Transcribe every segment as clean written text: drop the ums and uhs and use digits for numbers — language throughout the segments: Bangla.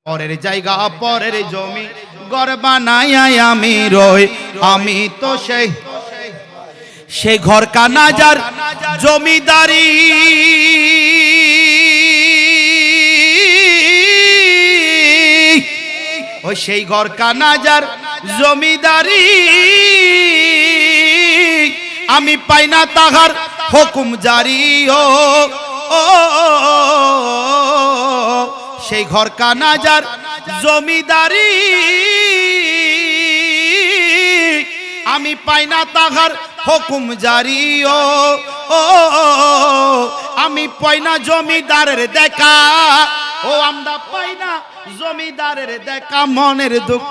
পরের জায়গা পরের জমি ঘর বানাইয়া আমি রই, আমি তো সেই ঘর কানাজার জমিদারি। ওই সেই ঘর কানাজার জমিদারি, আমি পাই না তাহার হুকুম জারি। ও সেই ঘর কানাজার জমিদারি, আমি পাই না তাহার হুকুম জারি। ও আমি পাই না জমিদারের দেখা, ও আমরা পাই না জমিদারের দেখা। মনের দুঃখ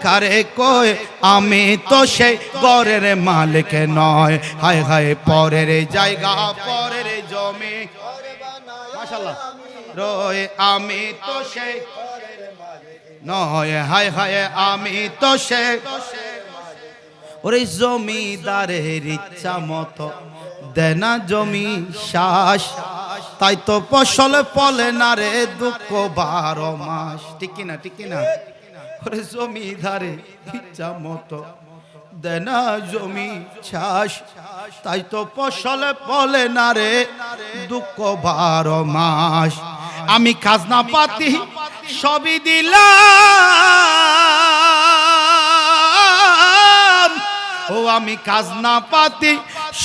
কারে কয়, আমি তো সেই ঘরের মালিক নয়। হায় হায় পরের জায়গা পরের জমি মাশাআল্লাহ রয়, আমি তো সেই নয়। হায় হায় আমি তো সেই। ওরে জমিদারের ইচ্ছা মতো দেনা জমি শ্বাস, তাই তো ফসল ফলে না রে দুঃখ 12 মাস। ঠিক কিনা ঠিক কিনা? ওরে জমিদারের ইচ্ছা মতো দেনা জমি শ্বাস, তাই তো ফসল ফলে না রে দুঃখ 12 মাস। আমি খাজনা পাতি সবই দিলাম, ও আমি খাজনা পাতি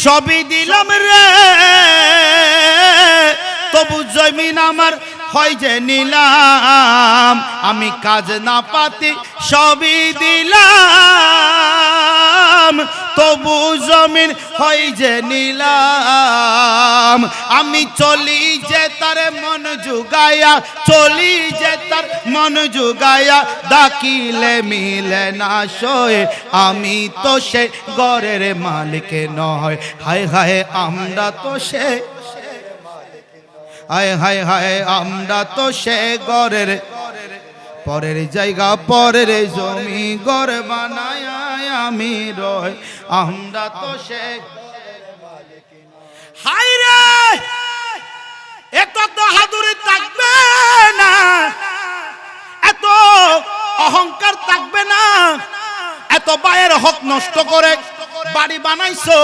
সবই দিলাম রে, তবু জমিন আমার হয় যে নিলাম। আমি খাজনা পাতি সবই দিলাম, তবু জমিন হয় যে নিলাম। আমি চলি যে তার মন জুগায়া, চলি যে তার মন জুগায়া, ডাকিলে মিলে না সয়ে, আমি তো সে ঘরের মালিক নয়। হায় হায় আমরা তো সে, হায় হায় হায় আমরা তো সে ঘরের পরের জায়গা পরের জমি ঘর বানায় আমি রই, আমরা তো সে। হায় রে এত বাহাদুরি থাকবে না, এত অহংকার থাকবে না, এত বায়ের হক নষ্ট করে বাড়ি বানাইছো,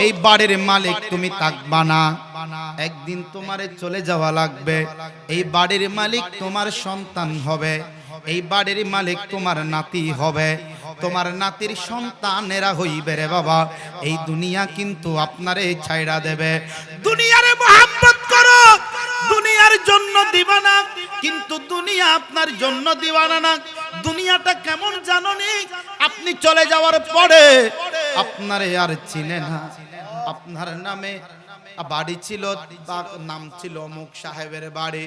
এই বাড়ির মালিক তুমি থাকবা না। একদিন তোমারে চলে যাওয়া লাগবে। এই বাড়ির মালিক তোমার সন্তান হবে, এই বাড়ির মালিক তোমার নাতি হবে, তোমার নাতির সন্তানেরা হইবে রে বাবা। এই দুনিয়া কিন্তু আপনারে ছাইড়া দেবে। দুনিয়ারে মহব্বত করো, দুনিয়ার জন্য দিবানা, কিন্তু দুনিয়া আপনার জন্য দিবানা না। দুনিয়াটা কেমন জানোনি? আপনি চলে যাওয়ার পরে আপনারে আর চিনে না। আপনার নামে বাড়ি ছিল, তার নাম ছিল অমুক সাহেবের বাড়ি,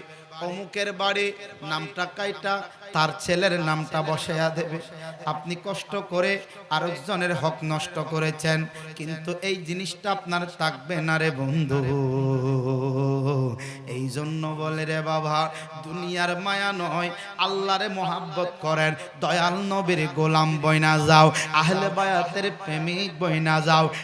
অমুকের বাড়ি, নামটা কাইটা তার ছেলের নামটা বসায়া দেবে। আপনি কষ্ট করে আরেকজনের হক নষ্ট করেছেন, কিন্তু এই জিনিসটা আপনার থাকবে না রে বন্ধু। এই জন্য বলে রে বাবা, দুনিয়ার মায়া নয়, আল্লাহরে মহাব্বত করেন, দয়াল নবীর গোলাম বইনা যাও, আহলে বায়াতের প্রেমিক বইনা যাও।